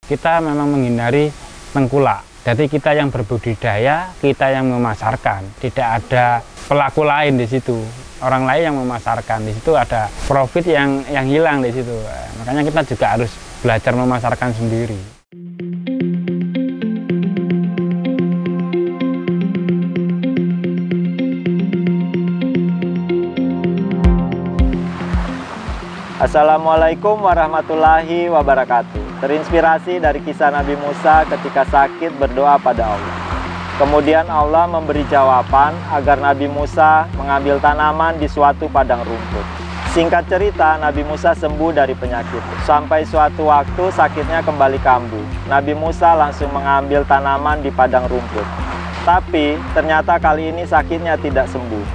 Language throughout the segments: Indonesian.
kita memang menghindari tengkulak. Jadi kita yang berbudidaya, kita yang memasarkan. Tidak ada pelaku lain di situ. Orang lain yang memasarkan. Di situ ada profit yang hilang di situ. Makanya kita juga harus belajar memasarkan sendiri. Assalamualaikum warahmatullahi wabarakatuh. Terinspirasi dari kisah Nabi Musa ketika sakit berdoa pada Allah. Kemudian Allah memberi jawaban agar Nabi Musa mengambil tanaman di suatu padang rumput. Singkat cerita, Nabi Musa sembuh dari penyakit. Sampai suatu waktu sakitnya kembali kambuh. Nabi Musa langsung mengambil tanaman di padang rumput. Tapi ternyata kali ini sakitnya tidak sembuh.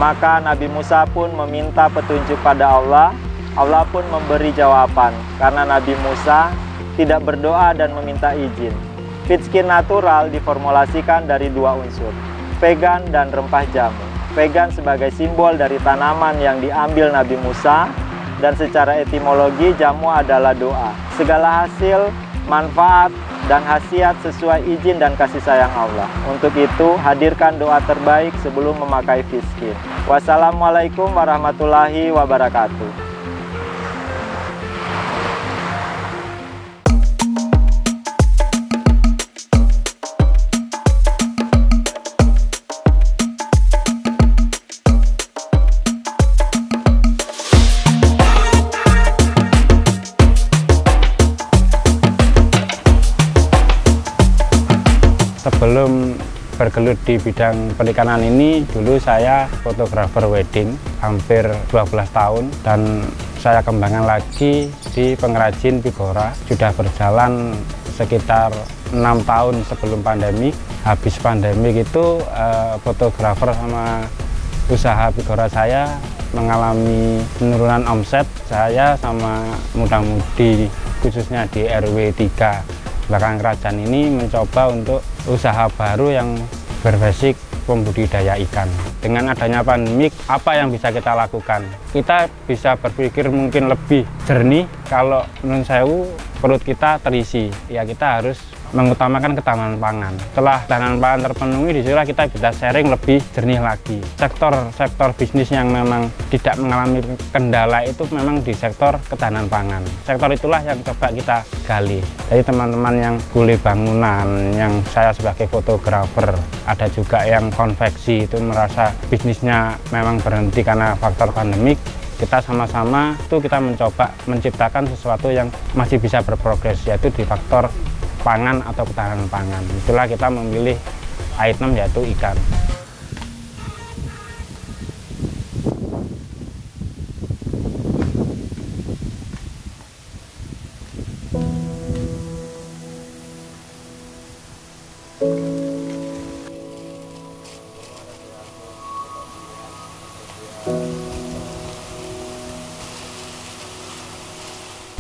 Maka Nabi Musa pun meminta petunjuk pada Allah. Allah pun memberi jawaban karena Nabi Musa tidak berdoa dan meminta izin. Feed skin natural diformulasikan dari dua unsur, vegan dan rempah jamu. Vegan sebagai simbol dari tanaman yang diambil Nabi Musa, dan secara etimologi jamu adalah doa. Segala hasil, manfaat, dan khasiat sesuai izin dan kasih sayang Allah. Untuk itu, hadirkan doa terbaik sebelum memakai feed skin. Wassalamualaikum warahmatullahi wabarakatuh. Sebelum bergelut di bidang perikanan ini, dulu saya fotografer wedding hampir 12 tahun dan saya kembangkan lagi di pengrajin Pigora. Sudah berjalan sekitar 6 tahun sebelum pandemi. Habis pandemi itu fotografer sama usaha Pigora saya mengalami penurunan omset. Saya sama muda-mudi khususnya di RW 3 belakang kerajaan ini mencoba untuk usaha baru yang berbasis pembudidaya ikan. Dengan adanya pandemik, apa yang bisa kita lakukan? Kita bisa berpikir mungkin lebih jernih kalau menurut saya perut kita terisi. Ya kita harus mengutamakan ketahanan pangan. Setelah ketahanan pangan terpenuhi, disitulah kita bisa sharing lebih jernih lagi. Sektor bisnis yang memang tidak mengalami kendala itu memang di sektor ketahanan pangan. Sektor itulah yang coba kita gali. Jadi teman-teman yang kuli bangunan, yang saya sebagai fotografer, ada juga yang konveksi itu merasa bisnisnya memang berhenti karena faktor pandemik. Kita sama-sama itu kita mencoba menciptakan sesuatu yang masih bisa berprogres, yaitu di faktor pangan atau ketahanan pangan. Itulah kita memilih item yaitu ikan.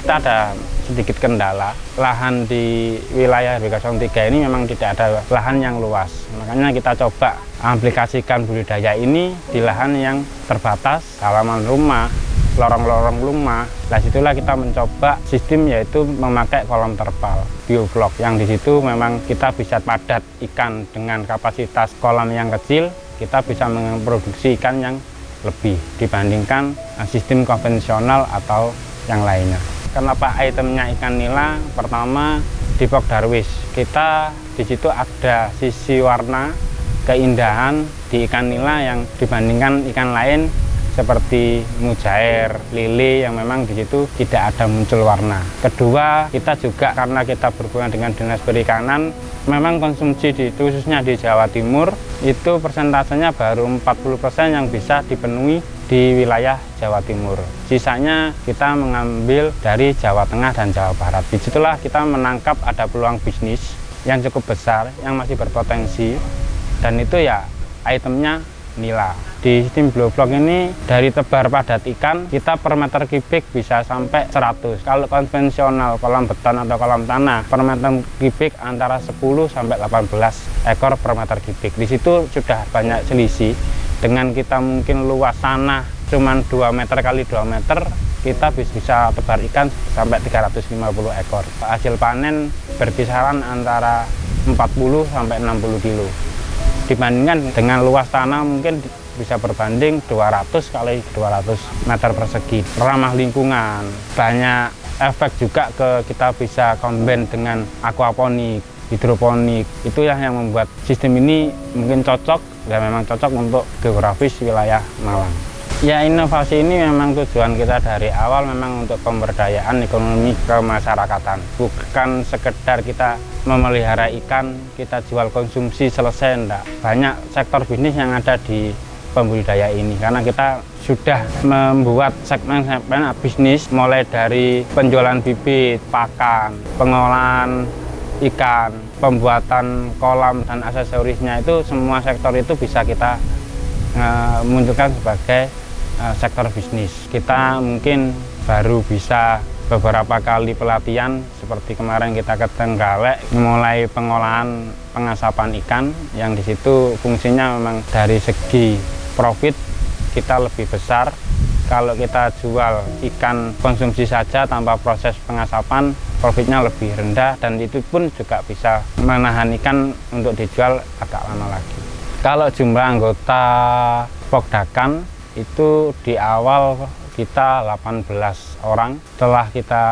Kita ada sedikit kendala, lahan di wilayah RW 03 ini memang tidak ada lahan yang luas. Makanya kita coba aplikasikan budidaya ini di lahan yang terbatas, halaman rumah, lorong-lorong rumah. Nah, situlah kita mencoba sistem yaitu memakai kolam terpal bioflok, yang di situ memang kita bisa padat ikan dengan kapasitas kolam yang kecil, kita bisa memproduksi ikan yang lebih dibandingkan sistem konvensional atau yang lainnya. Kenapa itemnya ikan nila? Pertama, di Pok Darwis kita di situ ada sisi warna, keindahan di ikan nila yang dibandingkan ikan lain seperti mujair, lele yang memang di situ tidak ada muncul warna. Kedua, kita juga karena kita berhubungan dengan Dinas Perikanan, memang konsumsi khususnya di Jawa Timur itu persentasenya baru 40% yang bisa dipenuhi di wilayah Jawa Timur. Sisanya kita mengambil dari Jawa Tengah dan Jawa Barat. Disitulah kita menangkap ada peluang bisnis yang cukup besar, yang masih berpotensi, dan itu ya itemnya nila. Di sistem bioflok ini dari tebar padat ikan kita per meter kubik bisa sampai 100. Kalau konvensional kolam beton atau kolam tanah per meter kubik antara 10 sampai 18 ekor per meter kubik. Di situ sudah banyak selisih. Dengan kita mungkin luas tanah cuman 2 meter kali 2 meter, kita bisa tebar ikan sampai 350 ekor. Hasil panen berkisaran antara 40 sampai 60 kilo. Dibandingkan dengan luas tanah mungkin bisa berbanding 200 kali 200 meter persegi. Ramah lingkungan, banyak efek juga kita bisa combine dengan aquaponik, hidroponik. Itu yang membuat sistem ini mungkin cocok dan memang cocok untuk geografis wilayah Malang. Ya, inovasi ini memang tujuan kita dari awal memang untuk pemberdayaan ekonomi kemasyarakatan. Bukan sekedar kita memelihara ikan, kita jual konsumsi selesai, enggak. Banyak sektor bisnis yang ada di pembudidaya ini, karena kita sudah membuat segmen-segmen bisnis mulai dari penjualan bibit, pakan, pengolahan ikan, pembuatan kolam dan aksesorisnya, itu semua sektor itu bisa kita munculkan sebagai sektor bisnis. Kita mungkin baru bisa beberapa kali pelatihan, seperti kemarin kita ke Trenggalek mulai pengolahan pengasapan ikan, yang di situ fungsinya memang dari segi profit kita lebih besar. Kalau kita jual ikan konsumsi saja tanpa proses pengasapan, profitnya lebih rendah, dan itu pun juga bisa menahan ikan untuk dijual agak lama lagi. Kalau jumlah anggota Pokdakan itu di awal kita 18 orang. Setelah kita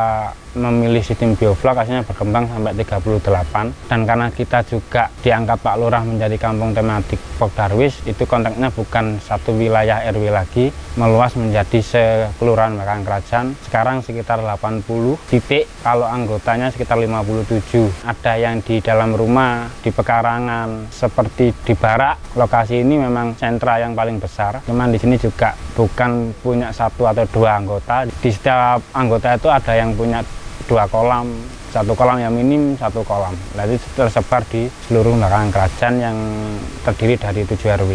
memilih sistem bioflok, hasilnya berkembang sampai 38. Dan karena kita juga diangkat Pak Lurah menjadi kampung tematik Pokdarwis, itu konteksnya bukan satu wilayah RW lagi, meluas menjadi sekelurahan Bakaran Kerajaan. Sekarang sekitar 80 titik, kalau anggotanya sekitar 57. Ada yang di dalam rumah, di pekarangan, seperti di Barak. Lokasi ini memang sentra yang paling besar. Cuman di sini juga bukan punya satu atau dua anggota. Di setiap anggota itu ada yang punya 2 kolam, 1 kolam yang minim, 1 kolam. Jadi tersebar di seluruh Bakaran Kerajaan yang terdiri dari 7 RW.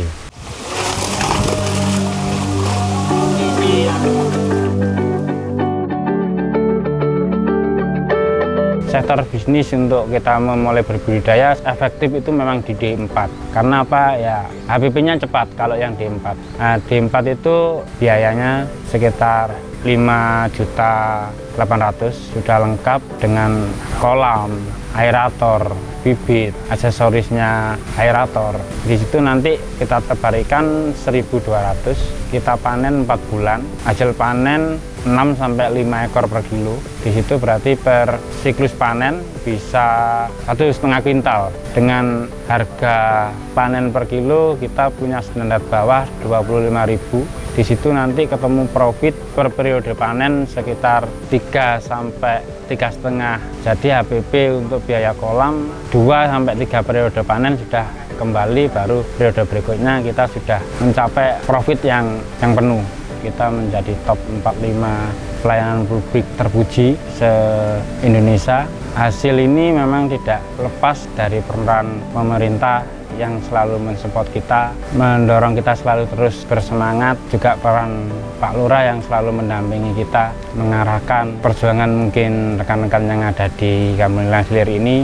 Sektor bisnis untuk kita memulai berbudidaya efektif itu memang di D4. Karena apa? Ya, HPP-nya cepat kalau yang D4. Nah, D4 itu biayanya sekitar 5.800.000, sudah lengkap dengan kolam, aerator, bibit, aksesorisnya aerator. Di situ nanti kita tebar ikan 1.200, kita panen 4 bulan, hasil panen 6 sampai 5 ekor per kilo. Di situ berarti per siklus panen bisa 1,5 kuintal. Dengan harga panen per kilo kita punya standar bawah 25.000. Di situ nanti ketemu profit per periode panen sekitar 3 sampai 3,5. Jadi HPP untuk biaya kolam 2 sampai 3 periode panen sudah kembali, baru periode berikutnya kita sudah mencapai profit yang penuh. Kita menjadi top 45 pelayanan publik terpuji se-Indonesia. Hasil ini memang tidak lepas dari peran pemerintah yang selalu mensupport kita, mendorong kita selalu terus bersemangat. Juga peran Pak Lurah yang selalu mendampingi kita, mengarahkan perjuangan mungkin rekan-rekan yang ada di Kampung Nelayan Selir ini,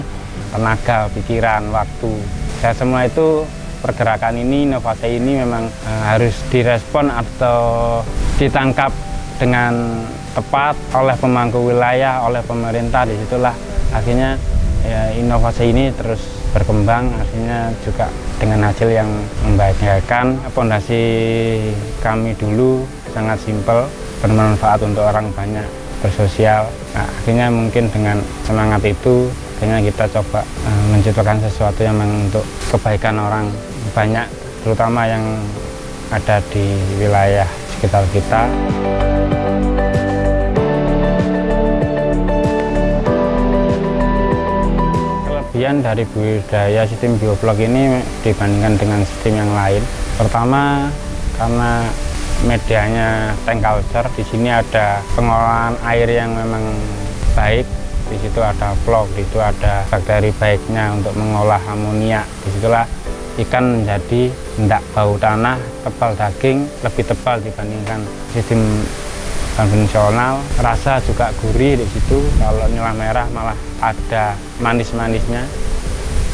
tenaga, pikiran, waktu. Dan semua itu, pergerakan ini, inovasi ini memang harus direspon atau ditangkap dengan tepat oleh pemangku wilayah, oleh pemerintah. Disitulah akhirnya ya, inovasi ini terus berkembang, akhirnya juga dengan hasil yang membahagiakan. Fondasi kami dulu sangat simpel, bermanfaat untuk orang banyak, bersosial. Nah, akhirnya mungkin dengan semangat itu, akhirnya kita coba menciptakan sesuatu yang memang untuk kebaikan orang banyak, terutama yang ada di wilayah sekitar kita. Kelebihan dari budidaya sistem bioflok ini dibandingkan dengan sistem yang lain, pertama karena medianya tank culture. Di sini ada pengolahan air yang memang baik. Di situ ada vlog, di situ ada bakteri baiknya untuk mengolah amonia. Disitulah ikan menjadi tidak bau tanah, tebal daging, lebih tebal dibandingkan sistem konvensional. Rasa juga gurih di situ. Kalau nyelah merah malah ada manis-manisnya.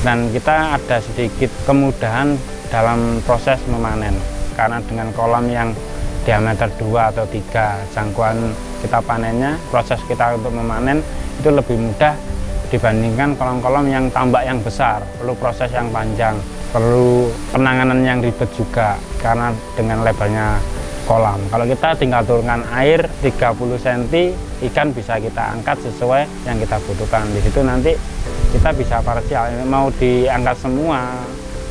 Dan kita ada sedikit kemudahan dalam proses memanen. Karena dengan kolam yang diameter 2 atau 3 jangkauan kita panennya, proses kita untuk memanen itu lebih mudah dibandingkan kolom-kolom yang tambak yang besar, perlu proses yang panjang, perlu penanganan yang ribet juga karena dengan lebarnya kolam. Kalau kita tinggal turunkan air 30 cm, ikan bisa kita angkat sesuai yang kita butuhkan. Di situ nanti kita bisa parsial, mau diangkat semua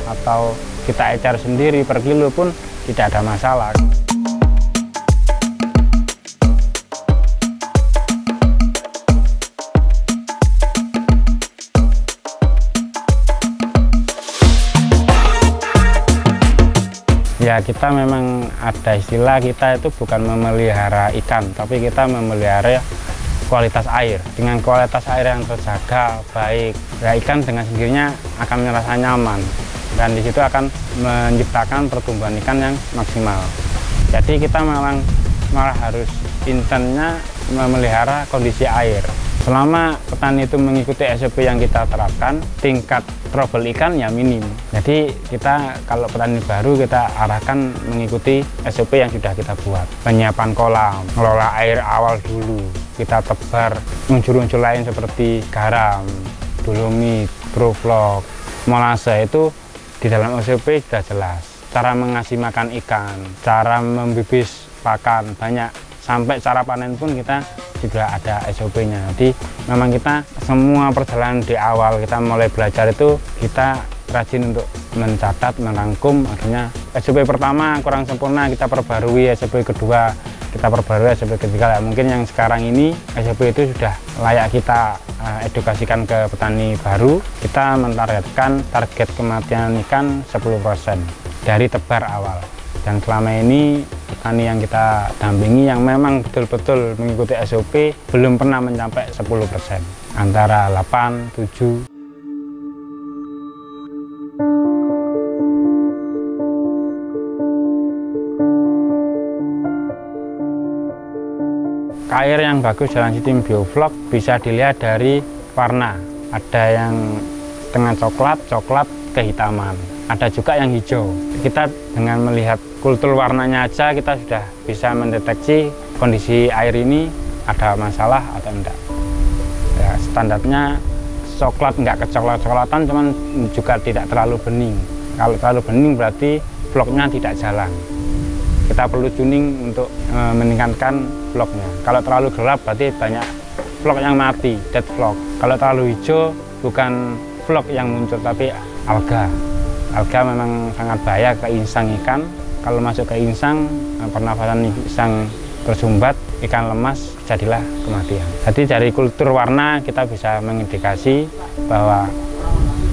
atau kita ecer sendiri per kilo pun tidak ada masalah. Ya, kita memang ada istilah, kita itu bukan memelihara ikan, tapi kita memelihara kualitas air. Dengan kualitas air yang terjaga baik, ya ikan dengan sendirinya akan merasa nyaman dan di situ akan menciptakan pertumbuhan ikan yang maksimal. Jadi kita malah harus intensnya memelihara kondisi air. Selama petani itu mengikuti SOP yang kita terapkan, tingkat trouble ikan ya minim. Jadi kita kalau petani baru kita arahkan mengikuti SOP yang sudah kita buat. Penyiapan kolam, mengelola air awal dulu, kita tebar unsur-unsur lain seperti garam, dolomit, growvlog, molase itu di dalam SOP sudah jelas. Cara mengasih makan ikan, cara membibis pakan, banyak. Sampai cara panen pun kita juga ada SOP-nya. Jadi memang kita semua perjalanan di awal kita mulai belajar itu kita rajin untuk mencatat, merangkum. Akhirnya SOP pertama kurang sempurna, kita perbarui SOP kedua, kita perbarui SOP ketiga. Mungkin yang sekarang ini SOP itu sudah layak kita edukasikan ke petani baru. Kita mentargetkan target kematian ikan 10% dari tebar awal. Dan selama ini petani yang kita dampingi yang memang betul-betul mengikuti SOP belum pernah mencapai 10%, antara 8, 7. Air yang bagus dalam sistem bioflok bisa dilihat dari warna. Ada yang setengah coklat kehitaman. Ada juga yang hijau. Kita dengan melihat kultur warnanya aja kita sudah bisa mendeteksi kondisi air ini ada masalah atau enggak. Ya, standarnya coklat enggak kecoklat-coklatan, cuman juga tidak terlalu bening. Kalau terlalu bening berarti vlognya tidak jalan. Kita perlu tuning untuk meningkatkan vlognya. Kalau terlalu gelap berarti banyak vlog yang mati, dead vlog. Kalau terlalu hijau bukan vlog yang muncul tapi alga. Alga memang sangat bahaya ke insang ikan. Kalau masuk ke insang, pernafasan insang tersumbat, ikan lemas, jadilah kematian. Jadi dari kultur warna kita bisa mengindikasi bahwa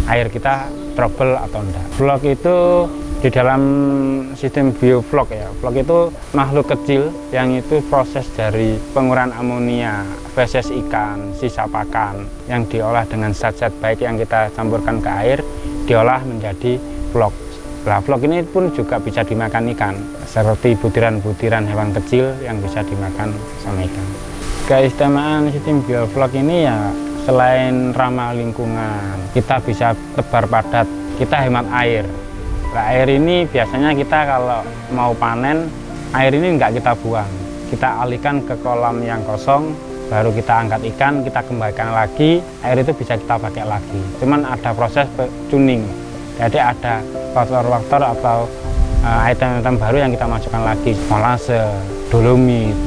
air kita trouble atau enggak. Vlog itu di dalam sistem bioflok ya. Vlog itu makhluk kecil yang itu proses dari pengurahan amonia, feses ikan, sisa pakan yang diolah dengan zat-zat baik yang kita campurkan ke air, diolah menjadi vlog. Nah, vlog ini pun juga bisa dimakan ikan, seperti butiran-butiran hewan kecil yang bisa dimakan sama ikan. Keistimewaan sistem bioflok ini ya selain ramah lingkungan, kita bisa tebar padat, kita hemat air. Nah, air ini biasanya kita kalau mau panen, air ini nggak kita buang, kita alihkan ke kolam yang kosong, baru kita angkat ikan, kita kembalikan lagi, air itu bisa kita pakai lagi. Cuman ada proses tuning. Jadi ada faktor-faktor atau item-item baru yang kita masukkan lagi, molase, dolomit,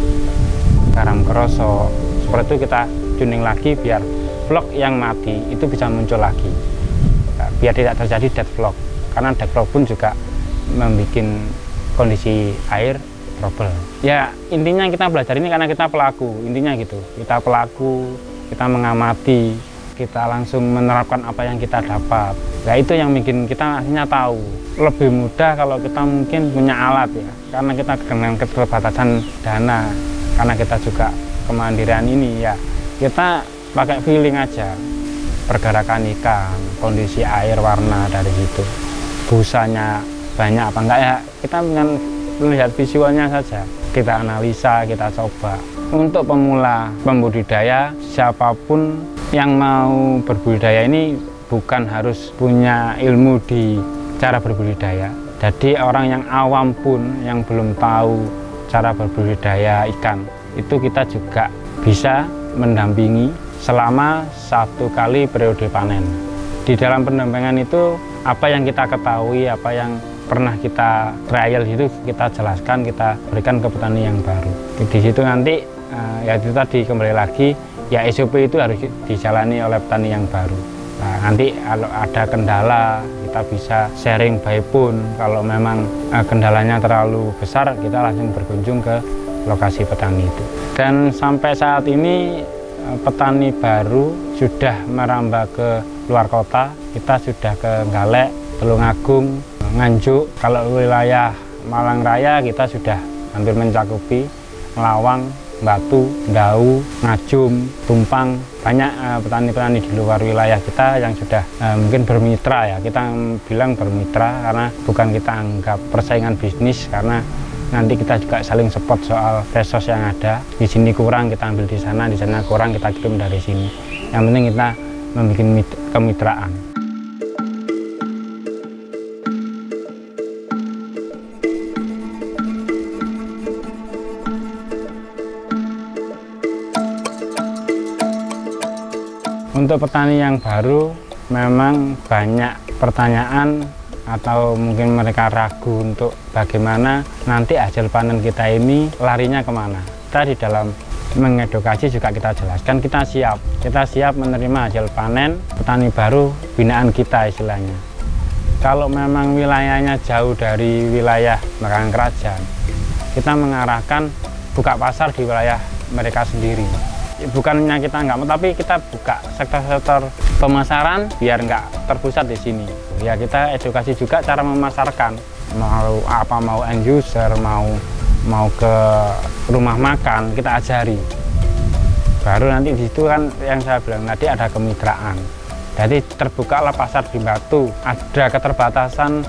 garam kerosok. Seperti itu kita tuning lagi biar vlog yang mati itu bisa muncul lagi. Biar tidak terjadi dead vlog. Karena dead vlog pun juga membuat kondisi air trouble. Ya intinya kita belajar ini karena kita pelaku, intinya gitu. Kita pelaku, kita mengamati, kita langsung menerapkan apa yang kita dapat. Ya itu yang bikin kita akhirnya tahu. Lebih mudah kalau kita mungkin punya alat ya, karena kita dengan keterbatasan dana, karena kita juga kemandirian ini ya, kita pakai feeling aja, pergerakan ikan, kondisi air, warna dari situ, busanya banyak apa enggak ya, kita dengan melihat visualnya saja, kita analisa, kita coba. Untuk pemula pembudidaya, siapapun yang mau berbudidaya ini bukan harus punya ilmu di cara berbudidaya. Jadi orang yang awam pun yang belum tahu cara berbudidaya ikan. Itu kita juga bisa mendampingi selama 1 kali periode panen. Di dalam pendampingan itu apa yang kita ketahui, apa yang pernah kita trial itu kita jelaskan, kita berikan ke petani yang baru. Di situ nanti ya itu tadi kembali lagi ya SOP itu harus dijalani oleh petani yang baru. Nah, nanti kalau ada kendala kita bisa sharing by phone. Kalau memang kendalanya terlalu besar kita langsung berkunjung ke lokasi petani itu. Dan sampai saat ini petani baru sudah merambah ke luar kota. Kita sudah ke Galek, Tulungagung, Nganjuk. Kalau wilayah Malang Raya kita sudah hampir mencakupi Lawang, Batu, Dau, Ngajum, Tumpang. Banyak petani-petani di luar wilayah kita yang sudah mungkin bermitra ya. Kita bilang bermitra karena bukan kita anggap persaingan bisnis, karena nanti kita juga saling support soal resource yang ada. Di sini kurang kita ambil di sana kurang kita kirim dari sini. Yang penting kita membuat kemitraan. Untuk petani yang baru memang banyak pertanyaan atau mungkin mereka ragu untuk bagaimana nanti hasil panen kita ini larinya kemana. Kita di dalam mengedukasi juga kita jelaskan kita siap menerima hasil panen petani baru binaan kita istilahnya. Kalau memang wilayahnya jauh dari wilayah Bakaran Kerajaan, kita mengarahkan buka pasar di wilayah mereka sendiri. Bukannya kita nggak mau, tapi kita buka sektor-sektor pemasaran biar nggak terpusat di sini. Ya kita edukasi juga cara memasarkan, mau end user, mau ke rumah makan kita ajari. Baru nanti di situ kan yang saya bilang tadi ada kemitraan. Jadi terbukalah pasar di Batu. Ada keterbatasan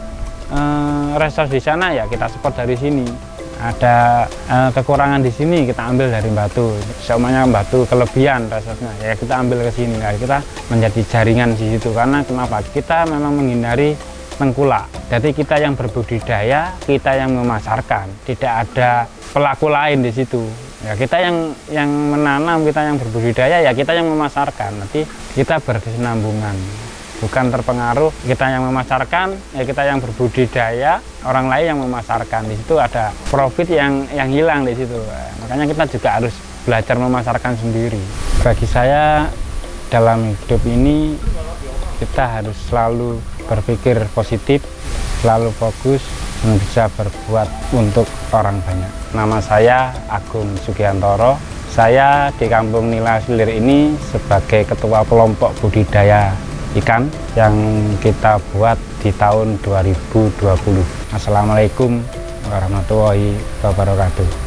resource di sana ya kita support dari sini. Ada kekurangan di sini kita ambil dari Batu. Semuanya Batu kelebihan resource-nya ya kita ambil ke sini. Nah, kita menjadi jaringan di situ. Karena kenapa? Kita memang menghindari tengkulak. Jadi kita yang berbudidaya, kita yang memasarkan. Tidak ada pelaku lain di situ. Ya kita yang menanam, kita yang berbudidaya, ya kita yang memasarkan. Nanti kita berkesinambungan. Bukan terpengaruh kita yang memasarkan, ya kita yang berbudidaya, orang lain yang memasarkan. Di situ ada profit yang hilang di situ. Makanya kita juga harus belajar memasarkan sendiri. Bagi saya dalam hidup ini kita harus selalu berpikir positif, selalu fokus dan bisa berbuat untuk orang banyak. Nama saya Agung Sugiantoro. Saya di Kampung Nila Silir ini sebagai ketua kelompok budidaya ikan yang kita buat di tahun 2020. Assalamualaikum warahmatullahi wabarakatuh.